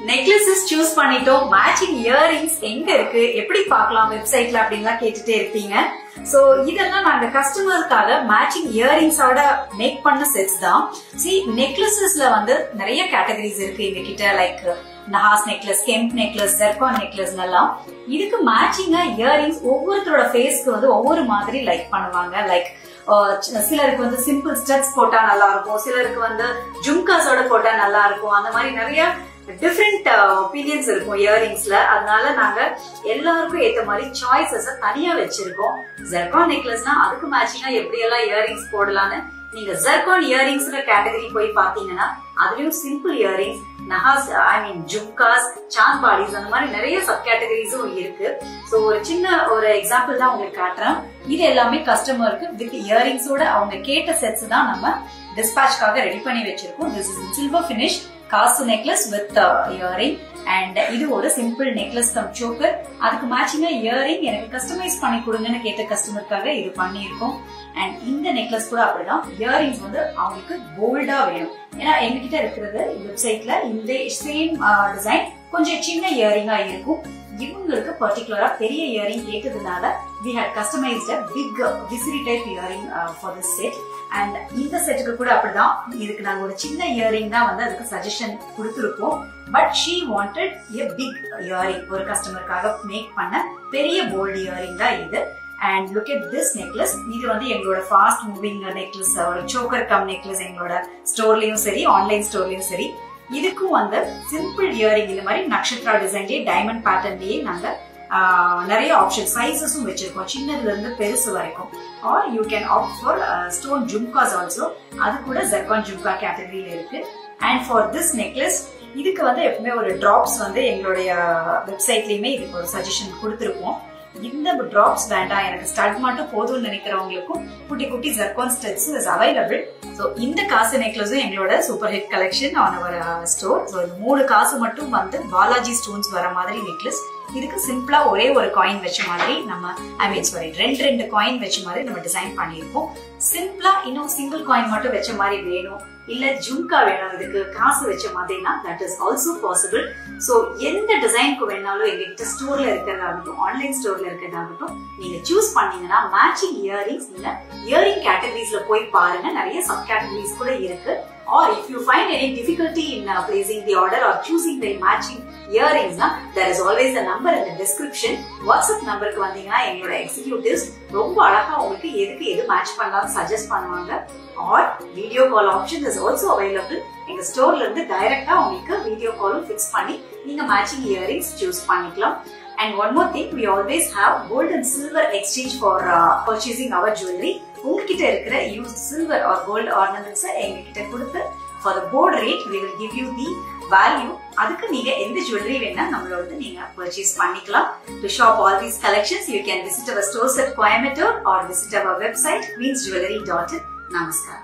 Necklaces choose பண்ணிட்டோம். Matching earrings எங்க இருக்கு, எப்படி பார்க்கலாம் வெப்சைட்ல அப்படின்லாம் கேட்டுட்டே இருப்பீங்க. சோ இதெல்லாம் நாங்க கஸ்டமருக்காக மேட்சிங் இயரிங்ஸோட மேக் பண்ண செட்ஸ் தான். சி நெக்லஸஸ்ல வந்து நிறைய கேட்டகரிஸ் இருக்கு எங்க கிட்ட. Like Nahas necklace, கெம்ப் necklace, zircon necklace எல்லாம். இதுக்கு மேட்சிங்கா இயரிங்ஸ் ஒவ்வொருத்தரோட ஃபேஸ்க்கு வந்து ஒவ்வொரு மாதிரி லைக் பண்ணுவாங்க. லைக் சிலருக்கு வந்து சிம்பிள் ஸ்டட்ஸ் போட்டா நல்லா இருக்கும், சிலருக்கு வந்து ஜும்காஸோட போட்டா நல்லா இருக்கும். அந்த மாதிரி நிறைய டிஃப்ரெண்ட் ஒப்பீனியன்ஸ் இருக்கும் இயரிங்ஸ்ல. அதனால நாங்க எல்லாருக்கும் ஏத்த மாதிரி சாய்ஸஸ் தனியா வச்சிருக்கோம். ஜெர்கான் நெக்லஸ்னா அதுக்கு மேட்சிங்கா எப்படி எல்லாம் இயரிங்ஸ் போடலான்னு நீங்க ஜெர்கான் இயரிங்ஸ் கேட்டகரி போய் பாத்தீங்கன்னா அதுலயும் simple earrings, Nahas, jhumkas, Chand bodies, அந்த மாதிரி நிறைய சப் கேட்டகரிஸும் இருக்கு. சோ ஒரு சின்ன ஒரு எக்ஸாம்பிள் தான் உங்களுக்கு காட்டுறேன். இது எல்லாமே கஸ்டமருக்கு வித் இயரிங்ஸோட அவங்க கேட்ட செட்ஸ் தான் நம்ம டிஸ்பேட்ச்காக ரெடி பண்ணி வச்சிருக்கோம். திஸ் இஸ் சில்வர் பினிஷ் காசு நெக்லஸ் வித் இயரிங். அண்ட் இது ஒரு சிம்பிள் நெக்லஸ் கம் சோக்கர். அதுக்கு மேட்சிங்கா இயரிங் எனக்கு கஸ்டமைஸ் பண்ணி கொடுங்கன்னு கேட்ட கஸ்டமருக்காக இது பண்ணிருக்கோம். அண்ட் இந்த நெக்லஸ் கூட அப்படிதான். இயரிங்ஸ் வந்து அவங்களுக்கு போல்டா வேணும். ஏன்னா எங்ககிட்ட இருக்கிறது வெப்சைட்ல இந்த சேம் டிசைன் கொஞ்சம் சின்ன இயரிங்கா இருக்கும். இவங்களுக்கு பர்டிகுலரா பெரிய இயரிங் கேட்டதுனால we had customized a big visiri type earring for this set. And இந்த செட்டுக்கு கூட அப்படிதான். இதுக்கு நாங்க ஒரு சின்ன இயரிங் தான் வந்து அதுக்கு சஜஷன் கொடுத்திருக்கோம். But she wanted a big earring. ஒரு கஸ்டமருக்காக மேக் பண்ண பெரிய போல்ட் இயரிங் தான் இது. And look at this necklace. இது வந்து எங்களோட ஃபாஸ்ட் மூவிங் நெக்லஸ், ஒரு சோக்கர் கம் நெக்லஸ் எங்களோட ஸ்டோர்லயும் சரி ஆன்லைன் ஸ்டோர்லயும் சரி. இதுக்கும் வந்து சிம்பிள் இயரிங் இந்த மாதிரி நக்ஷத்ரா டிசைன்லயே டைமண்ட் பேட்டர்ன்லயே நாங்க நிறைய ஆப்ஷன் சைசஸும் வச்சிருக்கோம், சின்னதுல இருந்து பெருசு வரைக்கும். Are you can opt for stone jhumkas also. அது கூட ஜெர்கான் ஜும்கா கேட்டகரியில இருக்கு. அண்ட் ஃபார் திஸ் நெக்லஸ் இதுக்கு வந்து எப்பவுமே ஒரு டிராப்ஸ் வந்து எங்களுடைய வெப்சைட்லயுமே இதுக்கு ஒரு சஜஷன் கொடுத்திருப்போம். இந்த டிராப்ஸ் வேண்டாம், எனக்கு ஸ்டட் மட்டும் போதும்னு நினைக்கிறவங்களுக்கும் குட்டி குட்டி zircon studs is available. So இந்த காசு நெக்லஸும் எங்களோட super hit collection on our store. So இந்த 3 காசு மட்டும் வந்து பாலாஜி ஸ்டோன்ஸ் வர மாதிரி நெக்லஸ். இதுக்கு சிம்பிளா ஒரே ஒரு காயின் வச்ச மாதிரி நம்ம ரெண்டு காயின் வச்ச மாதிரி நம்ம டிசைன் பண்ணிருக்கோம். சிம்பிளா இன்னும் சிங்கிள் காயின் மட்டும் வச்ச மாதிரி வேணும், இல்ல ஜும்கா வேணும் இதுக்கு காசு வச்ச மாதிரினா that is also possible. So எந்த டிசைனுக்கு வேணாலும் எங்ககிட்ட ஸ்டோர்ல இருக்கிறதாகட்டும் ஆன்லைன் ஸ்டோர்ல இருக்கிறதாகட்டும் நீங்க சூஸ் பண்ணீங்கன்னா மேட்சிங் இயரிங்ஸ் நீங்க இயரிங் கேட்டகரிஸ்ல போய் பாருங்க. நிறைய சப் கேட்டகரிஸ் கூட இருக்கு. Or if you find any difficulty in placing the order or choosing the matching earrings, there is always a number in the description. WhatsApp நம்பருக்கு வந்தீங்கன்னா எங்களோட எக்ஸிக்யூட்டிவ்ஸ் ரொம்ப அழகா உங்களுக்கு எதுக்கு எது மேட்ச் பண்ணலாம் சஜஸ்ட் பண்ணுவாங்க. Or video call option is also available. எங்க ஸ்டோர்ல இருந்து டைரக்டா உங்களுக்கு வீடியோ காலும் ஃபிக்ஸ் பண்ணி நீங்க மேட்சிங் இயரிங்ஸ் சூஸ் பண்ணிக்கலாம். And one more thing, we always have gold and silver exchange for purchasing our jewelry. உங்ககிட்ட இருக்கிற used silver or gold ornaments எங்ககிட்ட கொடுத்து for the board rate we will give you the value. அதுக்கு நீங்க எந்த jewelry வேணா நம்மளோட நீங்க purchase பண்ணிக்கலாம். To shop all these collections you can visit our stores at Coimbatore or visit our website queensjewelry.in. Namaskar.